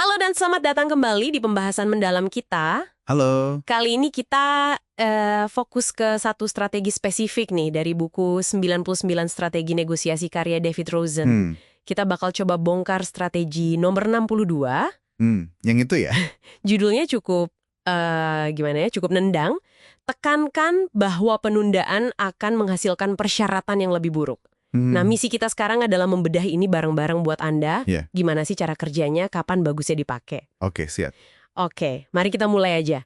Halo dan selamat datang kembali di pembahasan mendalam kita. Halo. Kali ini kita fokus ke satu strategi spesifik nih dari buku 99 Strategi Negosiasi karya David Rosen. Kita bakal coba bongkar strategi nomor 62. Yang itu ya? Judulnya cukup, cukup nendang. Tekankan bahwa penundaan akan menghasilkan persyaratan yang lebih buruk. Nah, misi kita sekarang adalah membedah ini bareng-bareng buat Anda. Yeah. Gimana sih cara kerjanya, kapan bagusnya dipakai. Oke, siap. Oke, mari kita mulai aja.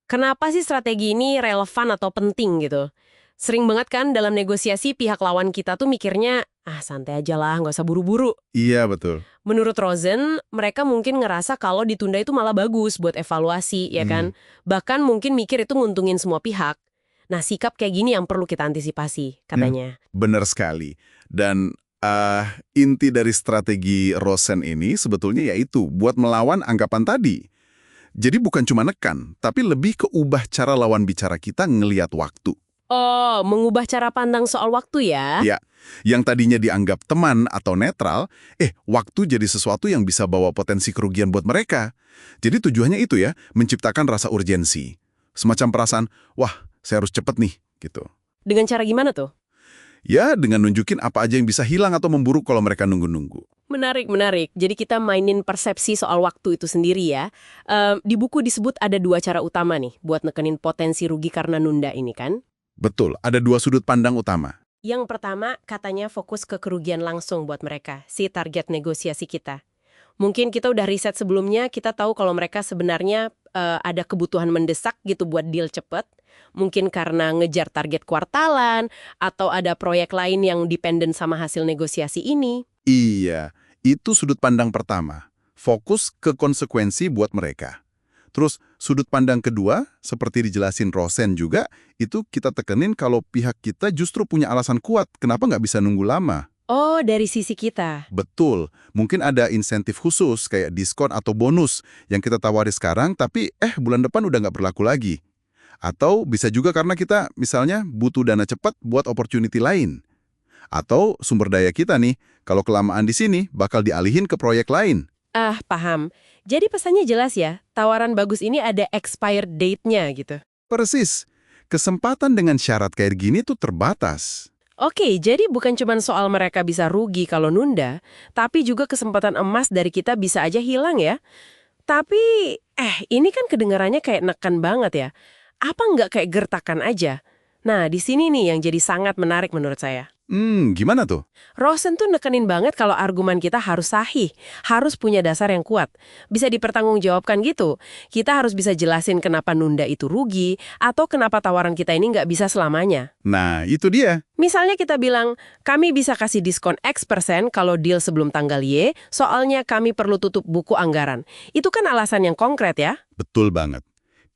Kenapa sih strategi ini relevan atau penting gitu? Sering banget kan dalam negosiasi pihak lawan kita tuh mikirnya, santai aja lah, nggak usah buru-buru. Iya, betul. Menurut Rosen, mereka mungkin ngerasa kalau ditunda itu malah bagus buat evaluasi, ya kan? Bahkan mungkin mikir itu nguntungin semua pihak. Nah, sikap kayak gini yang perlu kita antisipasi, katanya. Benar sekali. Dan inti dari strategi Rosen ini sebetulnya yaitu buat melawan anggapan tadi. Jadi bukan cuma nekan, tapi lebih ke ubah cara lawan bicara kita ngelihat waktu. Oh, mengubah cara pandang soal waktu ya? Ya, yang tadinya dianggap teman atau netral, waktu jadi sesuatu yang bisa bawa potensi kerugian buat mereka. Jadi tujuannya itu ya, menciptakan rasa urgensi. Semacam perasaan, wah, saya harus cepet nih, gitu. Dengan cara gimana tuh? Ya, dengan nunjukin apa aja yang bisa hilang atau memburuk kalau mereka nunggu-nunggu. Menarik, menarik. Jadi kita mainin persepsi soal waktu itu sendiri ya. Di buku disebut ada 2 cara utama nih buat nekenin potensi rugi karena nunda ini kan? Betul, ada 2 sudut pandang utama. Yang pertama katanya fokus ke kerugian langsung buat mereka, si target negosiasi kita. Mungkin kita udah riset sebelumnya, kita tahu kalau mereka sebenarnya ada kebutuhan mendesak gitu buat deal cepet. Mungkin karena ngejar target kuartalan, atau ada proyek lain yang dependen sama hasil negosiasi ini. Iya, itu sudut pandang pertama. Fokus ke konsekuensi buat mereka. Terus sudut pandang kedua, seperti dijelasin Rosen juga, itu kita tekenin kalau pihak kita justru punya alasan kuat, kenapa nggak bisa nunggu lama. Oh, dari sisi kita. Betul, mungkin ada insentif khusus kayak diskon atau bonus yang kita tawari sekarang, tapi bulan depan udah nggak berlaku lagi. Atau bisa juga karena kita misalnya butuh dana cepat buat opportunity lain. Atau sumber daya kita nih, kalau kelamaan di sini bakal dialihin ke proyek lain. Paham. Jadi pesannya jelas ya, tawaran bagus ini ada expired date-nya gitu. Persis, kesempatan dengan syarat kayak gini tuh terbatas. Oke, jadi bukan cuma soal mereka bisa rugi kalau nunda, tapi juga kesempatan emas dari kita bisa aja hilang ya. Tapi, ini kan kedengarannya kayak neken banget ya. Apa nggak kayak gertakan aja? Nah, di sini nih yang jadi sangat menarik menurut saya. Gimana tuh? Rosen tuh nekenin banget kalau argumen kita harus sahih, harus punya dasar yang kuat. Bisa dipertanggungjawabkan gitu. Kita harus bisa jelasin kenapa nunda itu rugi, atau kenapa tawaran kita ini nggak bisa selamanya. Nah, itu dia. Misalnya kita bilang, kami bisa kasih diskon X% kalau deal sebelum tanggal Y, soalnya kami perlu tutup buku anggaran. Itu kan alasan yang konkret ya? Betul banget.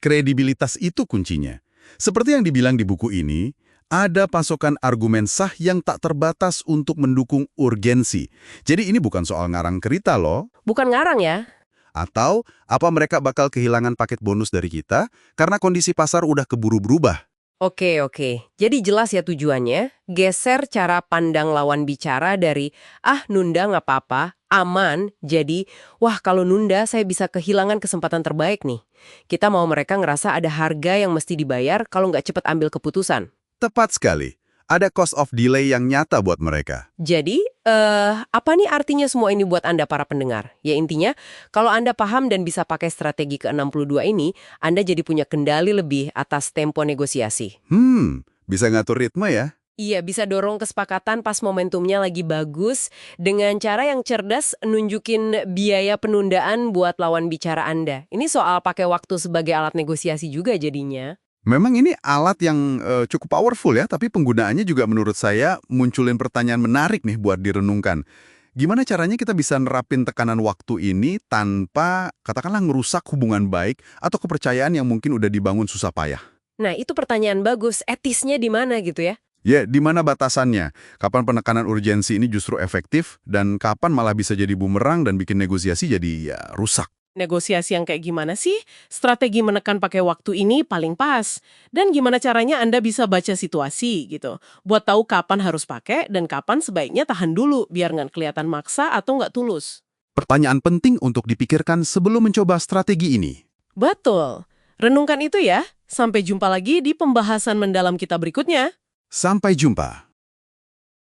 Kredibilitas itu kuncinya. Seperti yang dibilang di buku ini, ada pasokan argumen sah yang tak terbatas untuk mendukung urgensi. Jadi ini bukan soal ngarang cerita loh. Bukan ngarang ya? Atau apa mereka bakal kehilangan paket bonus dari kita karena kondisi pasar udah keburu berubah. Oke. Jadi jelas ya tujuannya, geser cara pandang lawan bicara dari, nunda nggak apa-apa, aman, jadi, wah kalau nunda saya bisa kehilangan kesempatan terbaik nih. Kita mau mereka ngerasa ada harga yang mesti dibayar kalau nggak cepat ambil keputusan. Tepat sekali. Ada cost of delay yang nyata buat mereka. Jadi, apa nih artinya semua ini buat Anda para pendengar? Ya intinya, kalau Anda paham dan bisa pakai strategi ke-62 ini, Anda jadi punya kendali lebih atas tempo negosiasi. Bisa ngatur ritme ya? Iya, bisa dorong kesepakatan pas momentumnya lagi bagus, dengan cara yang cerdas nunjukin biaya penundaan buat lawan bicara Anda. Ini soal pakai waktu sebagai alat negosiasi juga jadinya. Memang ini alat yang cukup powerful ya, tapi penggunaannya juga menurut saya munculin pertanyaan menarik nih buat direnungkan. Gimana caranya kita bisa nerapin tekanan waktu ini tanpa, katakanlah, ngerusak hubungan baik atau kepercayaan yang mungkin udah dibangun susah payah? Nah, itu pertanyaan bagus. Etisnya di mana gitu ya? Ya, di mana batasannya? Kapan penekanan urgensi ini justru efektif dan kapan malah bisa jadi bumerang dan bikin negosiasi jadi rusak? Negosiasi yang kayak gimana sih? Strategi menekan pakai waktu ini paling pas. Dan gimana caranya Anda bisa baca situasi gitu. Buat tahu kapan harus pakai dan kapan sebaiknya tahan dulu biar nggak kelihatan maksa atau nggak tulus. Pertanyaan penting untuk dipikirkan sebelum mencoba strategi ini. Betul. Renungkan itu ya. Sampai jumpa lagi di pembahasan mendalam kita berikutnya. Sampai jumpa.